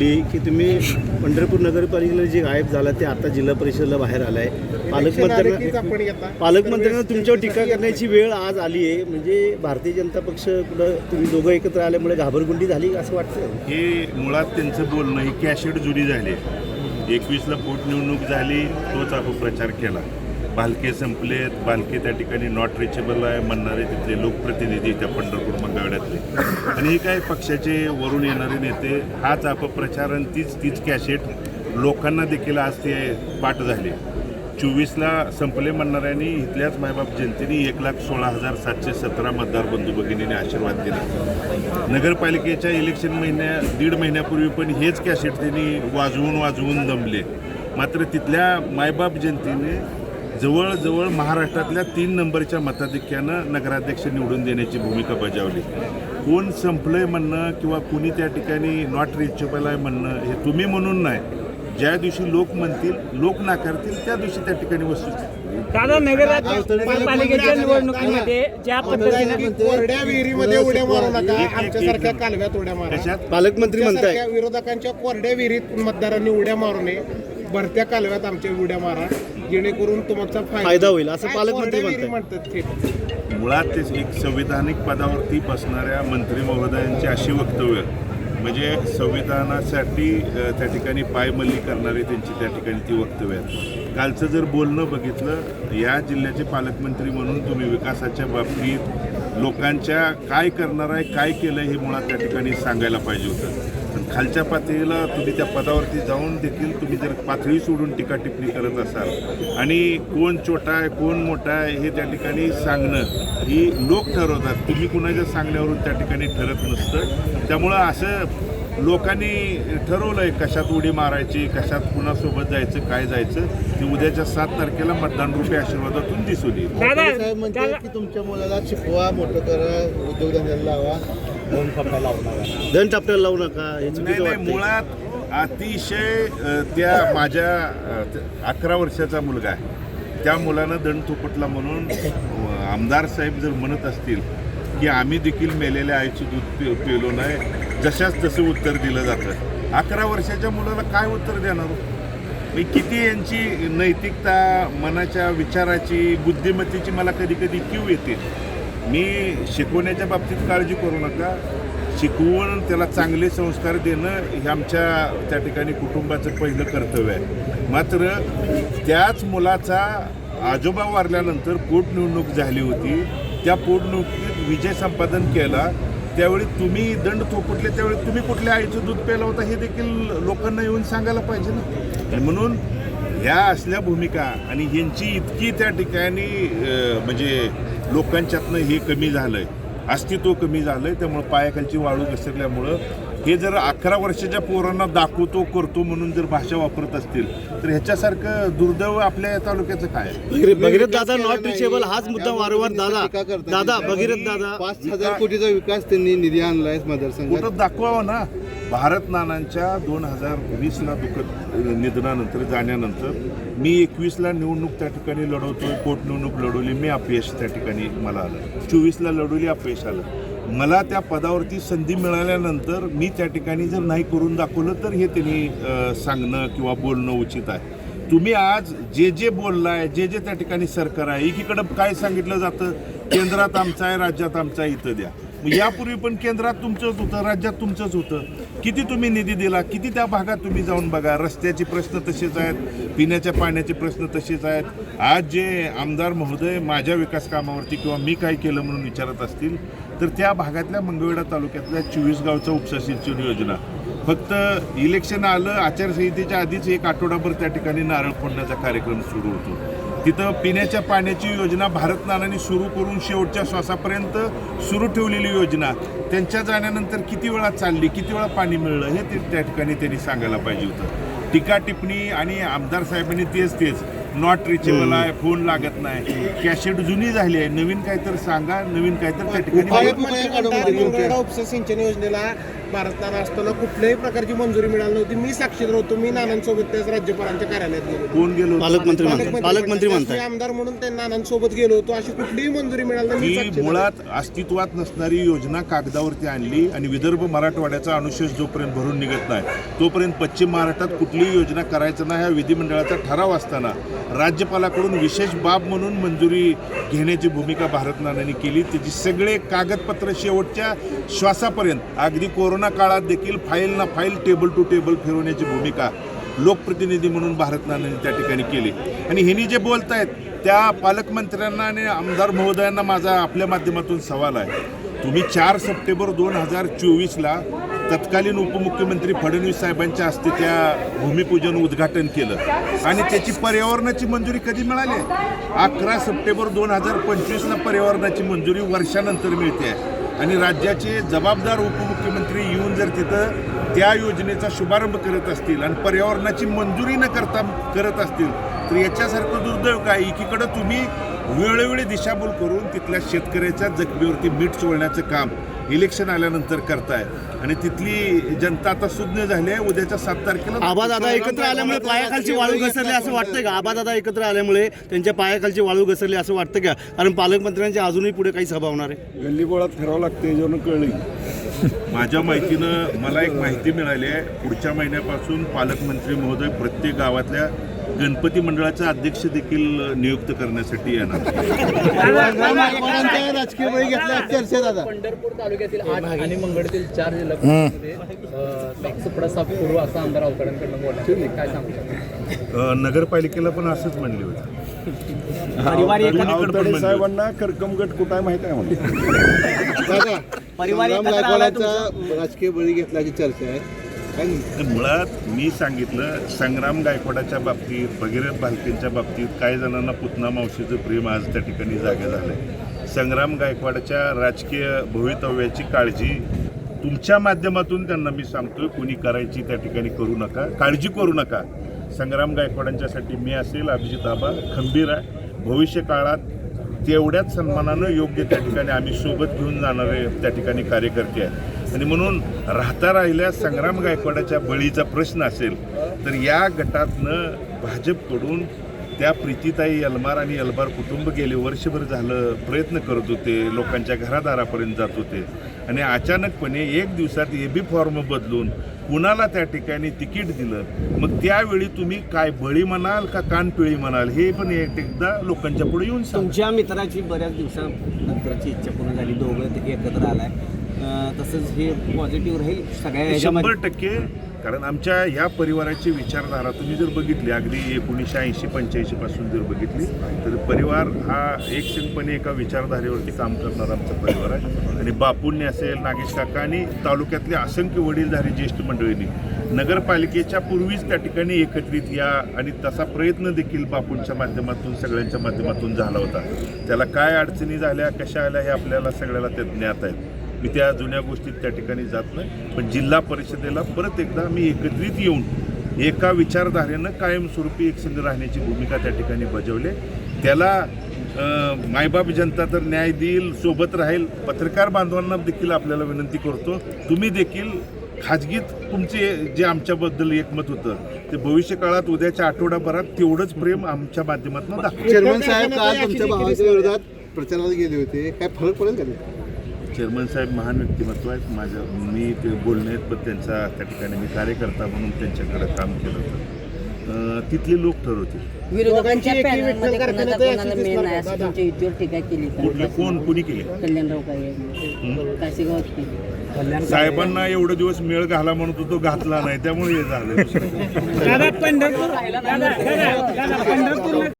दिली की तुम्ही पंढरपूर नगरपालिकेला जे गायब झाला ते आता जिल्हा परिषदेला बाहेर आलाय. पालकमंत्र्यांना तुमच्यावर टीका करण्याची वेळ आज आली आहे. म्हणजे भारतीय जनता पक्ष कुठं तुम्ही दोघं एकत्र आल्यामुळे घाबरगुंडी झाली असं वाटतं? हे मुळात त्यांचं बोलणं ही कॅशेट जुनी झाली. 21ला पोटनिवडणूक झाली, तोच अपप्रचार केला. भालके संपलेत, भालके त्या ठिकाणी नॉट रिचेबल आहे म्हणणारे तिथले लोकप्रतिनिधी त्या पंढरपूर मंगळवेढ्यातले, आणि हे काय पक्षाचे वरून येणारे नेते, हाच अपप्रचार आणि तीच कॅशेट लोकांना देखील आज ते पाठ झाले. 24ला संपले म्हणणाऱ्यांनी इथल्याच मायबाप जनतेने 1,16,717 मतदार बंधू भगिनीने आशीर्वाद दिला. नगरपालिकेच्या इलेक्शन दीड महिन्यापूर्वी पण हेच कॅसेट त्यांनी वाजवून दमले. मात्र तिथल्या मायबाप जनतेने जवळजवळ महाराष्ट्रातल्या 3 नंबरच्या मताधिक्यानं नगराध्यक्ष निवडून देण्याची भूमिका बजावली. कोण संपलंय म्हणणं किंवा कुणी त्या ठिकाणी नॉट रिचेबल आहे म्हणणं हे तुम्ही म्हणून नाही, ज्या दिवशी लोक म्हणतील, लोक नाकारतील, त्या दिवशी त्या ठिकाणी वस्तू. दादा, नगरपालिकेच्या निवडणुकीमध्ये ज्या पद्धतीने कोरड्या विहिरीमध्ये उड्या मारू नका, आमच्यासारख्या कालव्यात उड्या मारा. पालकमंत्री म्हणताय विरोधकांच्या कोरड्या विहिरीत मतदारांनी उड्या मारू नये, भरत्या कालव्यात आमच्या उड्या मारा, जेणेकरून तुमचा फायदा होईल असं पालकमंत्री म्हणतात. मुळात ते एक संविधानिक पदावरती बसणाऱ्या मंत्री महोदयांची अशी वक्तव्य म्हणजे संविधानासाठी त्या ठिकाणी पायमल्ली करणारी त्यांची त्या ठिकाणी ती वक्तव्य आहेत. कालचं जर बोलणं बघितलं, या जिल्ह्याचे पालकमंत्री म्हणून तुम्ही विकासाच्या बाबतीत लोकांच्या काय करणार आहे, काय केलं हे मुळात त्या ठिकाणी सांगायला पाहिजे होतं. पण खालच्या पातळीला तुम्ही त्या पदावरती जाऊन देखील तुम्ही जर पातळी सोडून टीका टिप्पणी करत असाल आणि कोण छोटा आहे कोण मोठा आहे हे त्या ठिकाणी सांगणं ही लोक ठरवतात, तुम्ही कुणाच्या सांगण्यावरून त्या ठिकाणी ठरत नसतं. त्यामुळं असं लोकांनी ठरवलंय कशात उडी मारायची, कशात कुणासोबत जायचं, काय जायचं, ते उद्याच्या 7 तारखेला मतदान रूपी आशीर्वादातून दिसून येईल. साहेब म्हणतात की तुमच्या मुलाला शिकवा, मोठं करा, उद्योगधंद्याला लावा, धन टापट्याला लावू नका. नाही, मुळात अतिशय त्या माझ्या 11 वर्षाचा मुलगा आहे, त्या मुलानं दंड थोपटला म्हणून आमदार साहेब जर म्हणत असतील की आम्ही देखील मेलेल्या आईची दूध पिलो नाही, जशाच तसं उत्तर दिलं जातं. 11 वर्षाच्या मुलाला काय उत्तर देणार? मी किती यांची नैतिकता, मनाच्या विचाराची, बुद्धिमत्तेची मला कधी कधी कीव येते. मी शिकवण्याच्या बाबतीत काळजी करू नका, शिकवून त्याला चांगले संस्कार देणं हे आमच्या त्या ठिकाणी कुटुंबाचं पहिलं कर्तव्य आहे. मात्र त्याच मुलाचा आजोबा वारल्यानंतर पोटनिवडणूक झाली होती, त्या पोटनिवडणुकीत विजय संपादन केला, त्यावेळी तुम्ही दंड थोपटले, त्यावेळी तुम्ही कुठल्या आईचं दूध प्यायला होता हे देखील लोकांना येऊन सांगायला पाहिजे ना. म्हणून ह्या असल्या भूमिका आणि ह्यांची इतकी त्या ठिकाणी म्हणजे लोकांच्यातनं हे कमी झालंय, अस्तित्व कमी झालंय. त्यामुळं पायाखालची वाळू घसरल्यामुळं हे जर 11 वर्षाच्या पोरांना दाखवतो करतो म्हणून जर भाषा वापरत असतील तर ह्याच्यासारखं दुर्दैव आपल्या तालुक्याचं काय? भगीरथ दादा नॉट रिचेबल हाच मुद्दा वारंवार दादा भगीरथ दादा 5,000 कोटीचा विकास त्यांनी निधी आणलाय मतदारसंघात. कुठं दाखवावं ना. भारत नानांच्या 2020ला दुःखद निधनानंतर जाण्यानंतर मी 21ला निवडणूक त्या ठिकाणी लढवतोय, पोटनिवडणूक लढवली, मी अपयश त्या ठिकाणी मला आलं. 24ला लढवली, अपयश आलं. मला त्या पदावरती संधी मिळाल्यानंतर मी त्या ठिकाणी जर नाही करून दाखवलं तर हे त्यांनी सांगणं किंवा बोलणं उचित आहे. तुम्ही आज जे बोललाय, जे त्या ठिकाणी सरकार आहे, एकीकडं काय सांगितलं जातं, केंद्रात आमचं आहे, राज्यात आमचं आहे, इथं द्या. यापूर्वी पण केंद्रात तुमचंच होतं, राज्यात तुमचंच होतं. किती तुम्ही निधी दिला, किती त्या भागात तुम्ही जाऊन बघा. रस्त्याचे प्रश्न तसेच आहेत, पिण्याच्या पाण्याचे प्रश्न तसेच आहेत. आज जे आमदार महोदय माझ्या विकास कामावरती किंवा मी काय केलं म्हणून विचारत असतील तर त्या भागातल्या मंगळवेढा तालुक्यातल्या 24 गावचा उपसा सिंचन योजना फक्त इलेक्शन आलं, आचारसंहितेच्या आधीच 1 आठवडाभर त्या ठिकाणी नारळ फोडण्याचा कार्यक्रम सुरू होतो. तिथं पिण्याच्या पाण्याची योजना भारत नानांनी सुरू करून शेवटच्या श्वासापर्यंत सुरू ठेवलेली योजना त्यांच्या जाण्यानंतर किती वेळा चालली, किती वेळा पाणी मिळलं हे त्या ठिकाणी त्यांनी सांगायला पाहिजे होतं. टीका टिप्पणी आणि आमदार साहेबांनी तेच नॉट रिचेबल आहे, फोन लागत नाही, कॅसेट जुनी झाली आहे, नवीन काहीतरी सांगा, नवीन काहीतरी त्या ठिकाणी. उपसा सिंचन योजनेला भारत नाना असताना कुठल्याही प्रकारची मंजुरी मिळाली नव्हती. मी साक्षीदार होतो. मी नानांसोबत त्याच राज्यपालांच्या कार्यालयात गेलो होतो. कोण गेलो पालकमंत्री मी म्हणतात आमदार म्हणून त्या नानांसोबत गेलो होतो. अशी कुठलीही मंजुरी मिळाली नाही. मी ही साक्षीदार मुळात अस्तित्वात नसणारी योजना कागदावरती आणली आणि विदर्भ मराठवाड्याचा अनुशेष जोपर्यंत भरून निघत नाही तोपर्यंत पश्चिम महाराष्ट्रात कुठलीही योजना करायचं नाही हा विधिमंडळाचा ठराव असताना राज्यपालाकडून विशेष बाब म्हणून मंजुरी घेण्याची भूमिका भारत नानांनी केली. त्याची सगळे कागदपत्र शेवटच्या श्वासापर्यंत अगदी कोरोना काळात देखील फाईल ना फाईल टेबल टू टेबल फिरवण्याची भूमिका लोकप्रतिनिधी म्हणून भारत नानांनी त्या ठिकाणी केली. आणि ह्यांनी जे बोलतायत त्या पालकमंत्र्यांना आणि आमदार महोदयांना माझा आपल्या माध्यमातून सवाल आहे. तुम्ही 4 सप्टेंबर 2024ला तत्कालीन उपमुख्यमंत्री फडणवीस साहेबांच्या हस्ते त्या भूमिपूजन उद्घाटन केलं आणि त्याची पर्यावरणाची मंजुरी कधी मिळाली? 11 सप्टेंबर 2025ला पर्यावरणाची मंजुरी वर्षानंतर मिळते आणि राज्याचे जबाबदार उपमुख्यमंत्री येऊन जर तिथं त्या योजनेचा शुभारंभ करत असतील आणि पर्यावरणाची मंजुरी न करता करत असतील तर याच्यासारखं दुर्दैव काय? एकीकडं तुम्ही वेळोवेळी दिशाभूल करून तिथल्या शेतकऱ्याच्या जखमीवरती मीठ चोळण्याचं काम इलेक्शन आल्यानंतर करताय आणि तिथली जनता आता सुज्ञ झाली आहे. उद्याच्या 7 तारखेला आबादादा एकत्र आल्यामुळे पायाखालची वाळू घसरली असं वाटतंय का? आबादादा एकत्र आल्यामुळे त्यांच्या पायाखालची वाळू घसरली असं वाटतं का? कारण पालकमंत्र्यांच्या अजूनही पुढे काही सभा होणार आहे. गल्लीबोळात फिरावं लागतं याच्यावरून कळलं. माझ्या माहितीनं मला एक माहिती मिळाली आहे. पुढच्या महिन्यापासून पालकमंत्री महोदय प्रत्येक गावातल्या गणपती मंडळाचा अध्यक्ष देखील नियुक्त करण्यासाठी येणार. राजकीय बळी घेतला चर्चा दादा. पंढरपूर तालुक्यातील 8 आणि मंगळतील 4 जिल्ह्यांमध्ये सुपडा साफ करू असं आमदार अवकाडांकडून बोलला. काय सांगू शकतो? नगरपालिकेला पण असंच म्हणले होते. आवताडे साहेबांना करकमगट कुठं आहे माहिती आहे म्हणून. दादा संग्राम गायकवाडाचा राजकीय बळी घेतल्याची चर्चा आहे. मुळात मी सांगितलं संग्राम गायकवाडाच्या बाबतीत भगीरथ भालकेंच्या बाबतीत काही जणांना पुतना मावशीचं प्रेम आज त्या ठिकाणी जागे झालंय. संग्राम गायकवाडाच्या राजकीय भवितव्याची काळजी तुमच्या माध्यमातून त्यांना मी सांगतोय कोणी करायची त्या ठिकाणी करू नका, काळजी करू नका. संग्राम गायकवाडांच्यासाठी मी असेल अभिजित आबा खंबीर आहे. भविष्य काळात तेवढ्याच सन्मानानं योग्य त्या ठिकाणी आम्ही सोबत घेऊन जाणारे त्या ठिकाणी कार्यकर्ते आहे. आणि म्हणून राहता राहिल्या संग्राम गायकवाडाच्या बळीचा प्रश्न असेल तर या गटातनं भाजपकडून त्या प्रीतीताई यलमार आणि यलमार कुटुंब गेले वर्षभर झालं प्रयत्न करत होते, लोकांच्या घरादारापर्यंत जात होते आणि अचानकपणे एक दिवसात AB फॉर्म बदलून कुणाला त्या ठिकाणी तिकीट दिलं. मग त्यावेळी तुम्ही काय बळी म्हणाल का कानपिळी म्हणाल हे पण एकदा लोकांच्या पुढे येऊन सांगा. तुमच्या मित्राची बऱ्याच दिवसानंतरची इच्छा पूर्ण झाली, दोघं एकत्र आलाय, तसंच हे पॉझिटिव्ह राहील सगळ्या 100%. कारण आमच्या या परिवाराची विचारधारा तुम्ही जर बघितली अगदी 1980-85 पासून जर बघितली तर परिवार हा एकसंघपणे एका विचारधारेवरती काम करणारा आमचा परिवार आहे. आणि बापूंनी असेल, नागेश काका आणि तालुक्यातल्या असंख्य वडीलधारी ज्येष्ठ मंडळींनी नगरपालिकेच्या पूर्वीच त्या ठिकाणी एकत्रित या आणि तसा प्रयत्न देखील बापूंच्या माध्यमातून सगळ्यांच्या माध्यमातून झाला होता. त्याला काय अडचणी झाल्या कशा आल्या हे आपल्याला सगळ्याला ते ज्ञात आहेत. मी त्या जुन्या गोष्टीत त्या ठिकाणी जात नाही. पण जिल्हा परिषदेला परत एकदा मी एकत्रित येऊन एका विचारधारेनं कायमस्वरूपी एकसंघ राहण्याची भूमिका त्या ठिकाणी बजावली. त्याला मायबाप जनता तर न्याय देईल, सोबत राहील. पत्रकार बांधवांना देखील आपल्याला विनंती करतो तुम्ही देखील खाजगीत तुमचे जे आमच्याबद्दल एकमत होतं ते भविष्य काळात उद्याच्या आठवडाभरात तेवढंच प्रेम आमच्या माध्यमातून दाखवा. चेअरमन साहेब काल तुमच्या भावाच्या विरोधात प्रचाराला गेले होते, काय फरक पडेल का? चेअरमन साहेब महान व्यक्तिमत्व आहेत. मी ते बोलणे आहेत पण त्यांचा त्या ठिकाणी मी कार्यकर्ता म्हणून त्यांच्याकडे काम केलं होतं. तिथले लोक ठरवतील. विरोधकांच्या पॅनलमध्ये कोणाचा कोणाला मेन आहे असं तुमच्या युतीवर टीका केली कोणी केली? कल्याणराव काशीगावात केली. साहेबांना एवढे दिवस मेळ घाला म्हणत होतो, घातला नाही त्यामुळे हे झालं. दादा पंढरपूर